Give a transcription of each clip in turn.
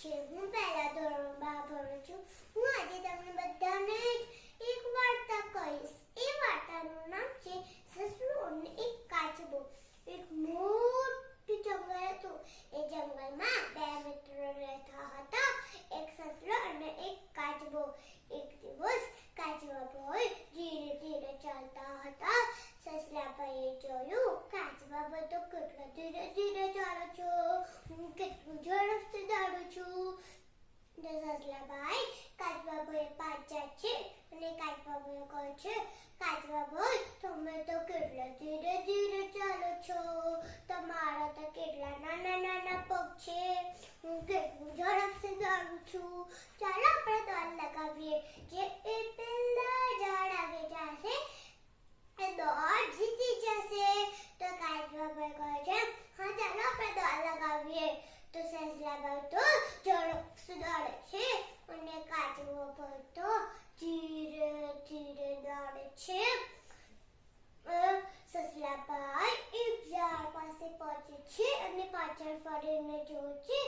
છે. હું પહેલા ધોરણમાં ભણું છું. હું આજે તમને બધાને એક વાર્તા કહીશ. એ વાર્તાનું નામ છે સસલું અને એક કાચબો. એક મોટું જંગલ હતું. એ જંગલમાં બે મિત્રો રહેતા હતા, એક સસલો અને એક કાચબો. એક દિવસ કાચબાભાઈ ધીરે ધીરે ચાલતા હતા. સસલાભાઈએ જોયું, કાચબાભાઈ તો કેટલા ધીરે ધીરે ચાલે છે, હું કેટલું ઝડપથી દોડું છું. તો સસલાભાઈ કાચબાભાઈ પાછા છે અને કાચબાભાઈ કહે છે, કાચબાભાઈ તમે તો કેટલા ધીરે ધીરે ચાલો છો, તમારા તો કેટલા નાના નાના પગ છે, હું કેટલું ઝડપથી દોડું છું. ચાલો આપણે દોડ લગાવીએ. જે એ પહેલા ઝાડ આવી જશે એ દોડ જીતી જશે. તો કાચબાભાઈ કહે છે, હા ચાલો આપણે દોડ લગાવીએ. તો સસલાભાઈ તો ઝડપથી દોડે છે અને કાચબાભાઈ તો ધીરે ધીરે દોડે છે. સસલાભાઈ એક ઝાડ પાસે પહોંચે છે અને પાછળ ફરીને જોવે છે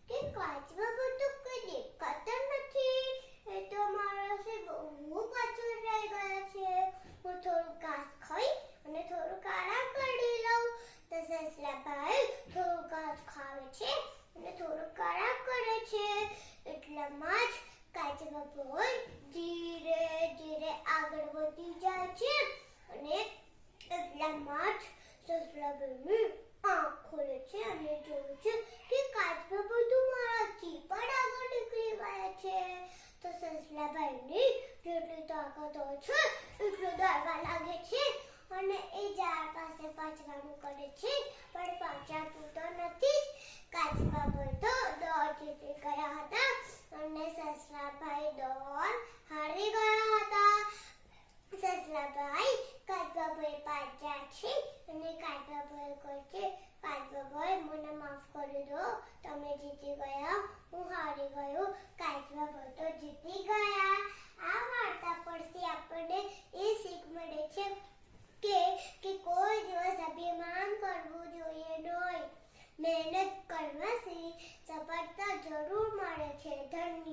કે કાચબાભાઈ તો કોઈ દેખાતા નથી. એ તો મારાથી બહુ પાછળ રહી ગયા છે. હું થોડું ઘાસ ખાઈ અને થોડું આરામ કરી લઉં. તો સસલાભાઈ થોડું ઘાસ ખાવે છે અને થોડું આરામ કરે છે. એટલામાં જ કાચબાભાઈ ધીરે ધીરે આગળ વધી જાય છે અને એટલામાં જ સસલાભાઈની આંખ ખુલે છે અને જોવે છે કે કાચબાભાઈ તો મારાથી પણ આગળ નીકળી ગયા છે. તો સસલાભાઈની જેટલી તાકાત હોય છે એટલું દોડવા લાગે છે અને એ ઝાડ પાસે પહોંચવાનું કરે છે, પણ પહોંચાતું તો નથી જ. કાચબાભાઈ તો દોડ જીતી ગયા હતા અને સસલાભાઈ દોડ હારી ગયા હતા. સસલાભાઈ કાચબાભાઈ પાછા છે અને કાચબાભાઈ કહે છે, કાચબાભાઈ મને માફ કરી દો, તમે જીતી ગયા, હું હારી ગયો. કાચબાભાઈ તો જીતી ગયા. આ વાર્તા પરથી આપણને એ શીખ મળે છે કે કોઈ દિવસ અભિમાન કરવું જોઈએ નહીં. મહેનત કરવાથી સફળતા જરૂર મળે છે. ધન્યવાદ.